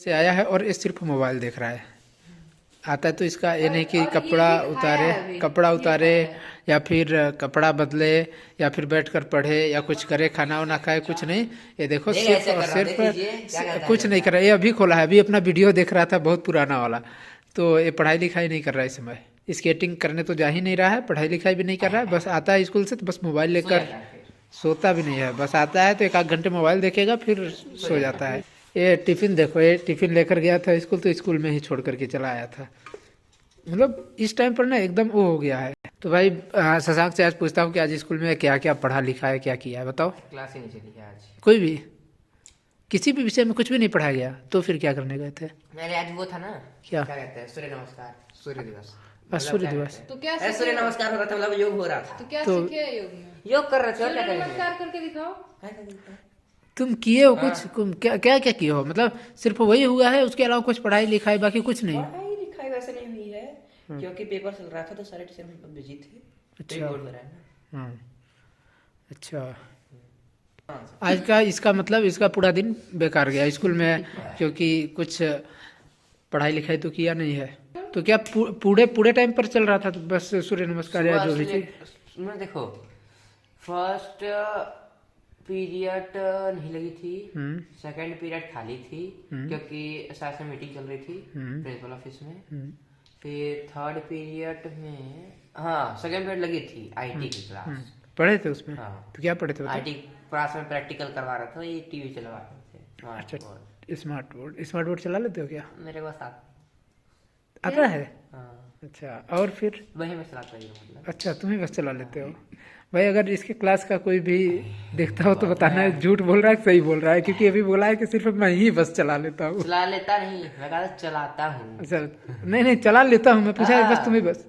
से आया है और ये सिर्फ मोबाइल देख रहा है। आता है तो इसका ये नहीं कि कपड़ा उतारे या फिर कपड़ा बदले या फिर बैठकर पढ़े या कुछ करे, खाना वाना खाए, कुछ नहीं। ये देखो सिर्फ और सिर्फ कुछ नहीं कर रहा है। ये अभी खोला है, अभी अपना वीडियो देख रहा था बहुत पुराना वाला। तो ये पढ़ाई लिखाई नहीं कर रहा है इस समय, स्केटिंग करने तो जा ही नहीं रहा है, पढ़ाई लिखाई भी नहीं कर रहा है। बस आता है स्कूल से तो बस मोबाइल लेकर सोता भी नहीं है, बस आता है तो एक आध घंटे मोबाइल देखेगा फिर सो जाता है। ये टिफिन देखो, ये टिफिन लेकर गया था स्कूल तो स्कूल में ही छोड़ करके चला आया था। मतलब इस टाइम पर ना एकदम वो हो गया है। तो भाई शशांक से आज पूछता हूँ कि आज स्कूल में क्या क्या पढ़ा लिखा है, क्या किया है, बताओ। क्लास ही नहीं चली है आज। कोई भी किसी भी विषय में कुछ भी नहीं पढ़ाया गया, तो फिर क्या करने गए थे? मेरे आज वो था ना, क्या कहते हैं, सूर्य नमस्कार, सूर्य दिवस। सूर्य दिवस। तो क्या अरे सूर्य नमस्कार हो रहा था, मतलब योग हो रहा था। तो क्या तो- सीखे योग में? योग कर रहे थे और क्या करेंगे? नमस्कार करके दिखाओ। तुम किए हो कुछ? क्या क्या क्या किए हो? मतलब सिर्फ वही हुआ है, उसके अलावा कुछ पढ़ाई लिखाई बाकी कुछ नहीं? पढ़ाई लिखाई वैसे नहीं हुई है, क्योंकि पेपर चल रहा था तो सारे टीचर हम बिजी थे। अच्छा। बोर्ड हो रहा है ना। अच्छा, आज का इसका मतलब इसका पूरा दिन बेकार गया स्कूल में, क्योंकि कुछ पढ़ाई लिखाई तो किया नहीं है। तो क्या पूरे टाइम पर चल रहा था तो बस सूर्य नमस्कार या जो भी थी? मैं देखो, फर्स्ट पीरियड नहीं लगी थी, सेकंड पीरियड खाली थी क्योंकि साथ में मीटिंग चल रही थी प्रिंसिपल ऑफिस में। फिर थर्ड पीरियड में सेकंड पीरियड लगी थी आईटी की क्लास। पढ़े थे उसमें? हाँ। तो क्या पढ़े थे बताओ? आईटी क्लास में प्रैक्टिकल करवा रहा था, ये टीवी चलवा रहे थे। अच्छा, स्मार्ट बोर्ड चला लेते हो क्या? मेरे पास आता है? हाँ, अच्छा, और फिर? वही मैं चलाता ही हूँ मतलब। अच्छा, तुम ही बस चला लेते हो। भाई अगर इसके क्लास का कोई भी देखता हो तो बताना है झूठ बोल रहा है सही बोल रहा है, क्योंकि अभी बोला है कि सिर्फ मैं ही बस चला लेता हूँ। चला लेता नहीं, मैं कहा चलाता हूँ। अच्छा, नहीं चला लेता हूँ मैं, पूछा है बस तुम ही बस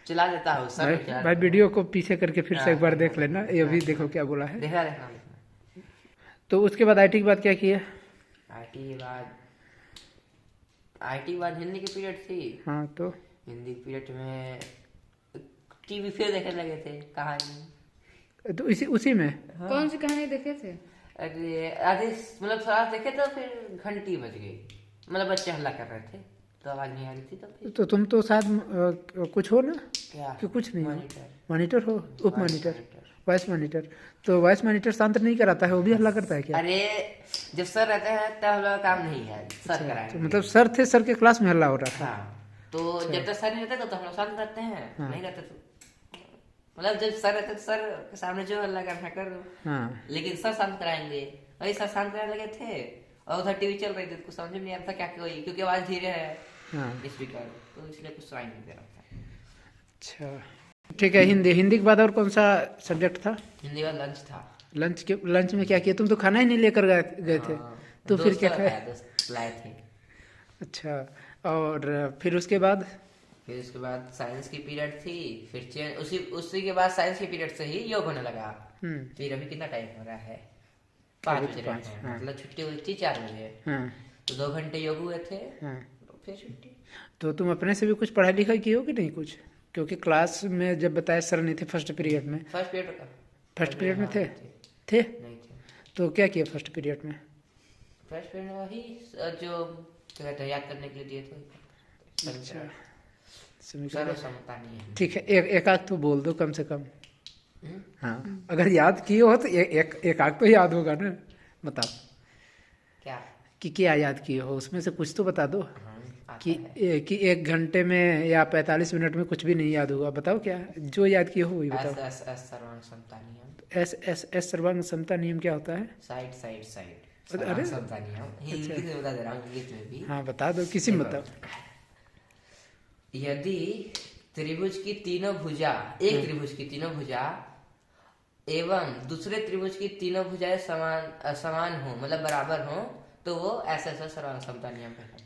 चला लेता हूँ सर। भाई वीडियो को पीछे करके फिर से एक बार देख लेना, ये अभी देखो क्या बोला है। देखना देखना देखना। तो उसके बाद आईटी के बाद क्या किया? आईटी के बाद हिंदी की पीरियड थी। हाँ, तो हिंदी पीरियड में टीवी फिर देखने लगे थे कहानी। तो उसी में कौन सी कहानी देखे थे? अरे आधे मतलब थोड़ा देखे तो फिर घंटी बज गई, मतलब बच्चे हल्ला कर रहे थे तो आवाज नहीं आ रही थी। तो फिर तो तुम तो शायद कुछ हो ना क्या कि कुछ नहीं हो? मॉनिटर। मॉनिटर हो? उप मॉनिटर, वाइस मॉनिटर। तो वाइस मॉनिटर शांत नहीं कराता है, वो भी हल्ला करता है क्या? अरे जब सर रहते हैं तब हम लोग का काम नहीं है, सर कराएंगे। तो मतलब सर थे, सर के क्लास में हल्ला हो रहा था? हाँ, तो जब तक सर नहीं रहते तो हम लोग शांत रहते हैं, नहीं रहते तो मतलब जब सर रहते तो सर के सामने जो हल्ला करना कर दो। हाँ, लेकिन सर शांत कराएंगे, वही सर शांत कराने लगे थे और उधर टीवी चल रही थी, कुछ समझ में नहीं आ रहा था क्या कोई, क्योंकि आवाज धीरे है हाँ। स्पीकर, तो इसलिए कुछ सुनाई नहीं दे रहा था। अच्छा, ठीक है। हिंदी के बाद और कौन सा सब्जेक्ट था? हिंदी का लंच था। लंच में क्या किया? तुम तो खाना ही नहीं लेकर गए थे, तो फिर क्या खाया? दोस्त लाए थे। अच्छा, और फिर उसके बाद? फिर उसके बाद साइंस की पीरियड थी, फिर चेंज उसी के बाद साइंस की पीरियड से ही योग होने लगा। फिर अभी कितना टाइम हो रहा है? 5 बज रहे हैं, हाँ। मतलब छुट्टी हुई थी 4 बजे, हाँ, तो 2 घंटे योग हुए थे, हाँ। तो फिर छुट्टी। तो तुम अपने से भी कुछ पढ़ाई लिखाई की हो कि नहीं कुछ? क्योंकि क्लास में जब बताया सर नहीं थे फर्स्ट पीरियड में। फर्स्ट पीरियड में थे? नहीं थे। तो क्या किया फर्स्ट पीरियड में? फर्स्ट पीरियड में वही जो क्या कहते हैं याद करने के लिए दिए थे। अच्छा, सर समझता नहीं है। ठीक है, एक आध तो बोल दो कम से कम। हाँ, अगर याद किए हो तो एक आध तो याद होगा ना, बताओ क्या कि क्या याद किए हो, उसमें से कुछ तो बता दो। आता कि है। कि 1 घंटे में या 45 मिनट में कुछ भी नहीं याद होगा, बताओ क्या जो याद किए हो वही बताओ। एस सर्वांग समता नियम। एस सर्वांग समता नियम क्या होता है? साइड अरे समता नियम हिंदी में बता दे रहा हूँ, इंग्लिश में भी। हाँ, बता दो, किसी में बताओ। यदि त्रिभुज की तीनों भुजा, एक त्रिभुज की तीनों भुजा एवं दूसरे त्रिभुज की तीनों भुजाएं समान हो, मतलब बराबर हो, तो वो ऐसा सर्वांग समता नियम कहलाते हैं।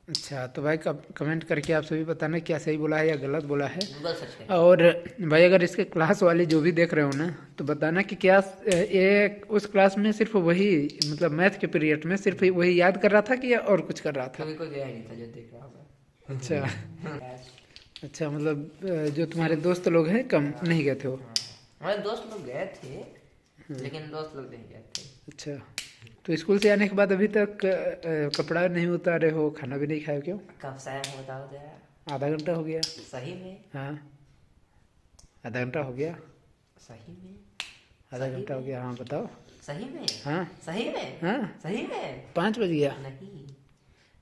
अच्छा, तो भाई कमेंट करके आप सभी बताना क्या सही बोला है या गलत बोला है। गूगल सर्च करें। और भाई अगर इसके क्लास वाले जो भी देख रहे हो ना, तो बताना कि क्या ये उस क्लास में सिर्फ वही, मतलब मैथ के पीरियड में सिर्फ वही याद कर रहा था कि और कुछ कर रहा था? कभी कोई गया ही नहीं था जो देख रहा होगा। अच्छा अच्छा, मतलब जो तुम्हारे दोस्त लोग हैं कम नहीं गए थे वो? हमारे दोस्त लोग गए थे, लेकिन दोस्त लोग नहीं गए थे। अच्छा, तो स्कूल से आने के बाद अभी तक कपड़ा नहीं उतारे हो, खाना भी नहीं खाए, क्यों? कब से आया हूँ बताओ जरा। आधा घंटा हो गया। सही में? हाँ, आधा घंटा हो गया। सही में? आधा घंटा हो गया, हाँ बताओ। सही में? हाँ सही में? हाँ, सही में? 5 बज गया। नहीं,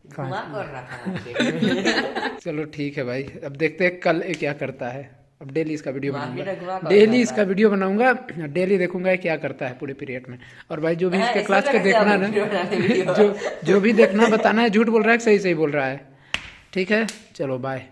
घुमा कर रहा है। चलो ठीक है भाई, अब देखते हैं कल ये क्या करता है। अब डेली इसका वीडियो मार्केट घुमा बनाऊंगा, कर डेली रहा इसका वीडियो बनाऊंगा, डेली देखूंगा ये क्या करता है पूरे पीरियड में। और भाई जो भी हाँ, इसके इसमें क्लास के लग गया देखना ना, वीडियो बनाने वीडियो। जो भी देखना बताना है, झूठ बोल रहा है कि सही सही बोल रहा है। ठीक है, चलो बाय।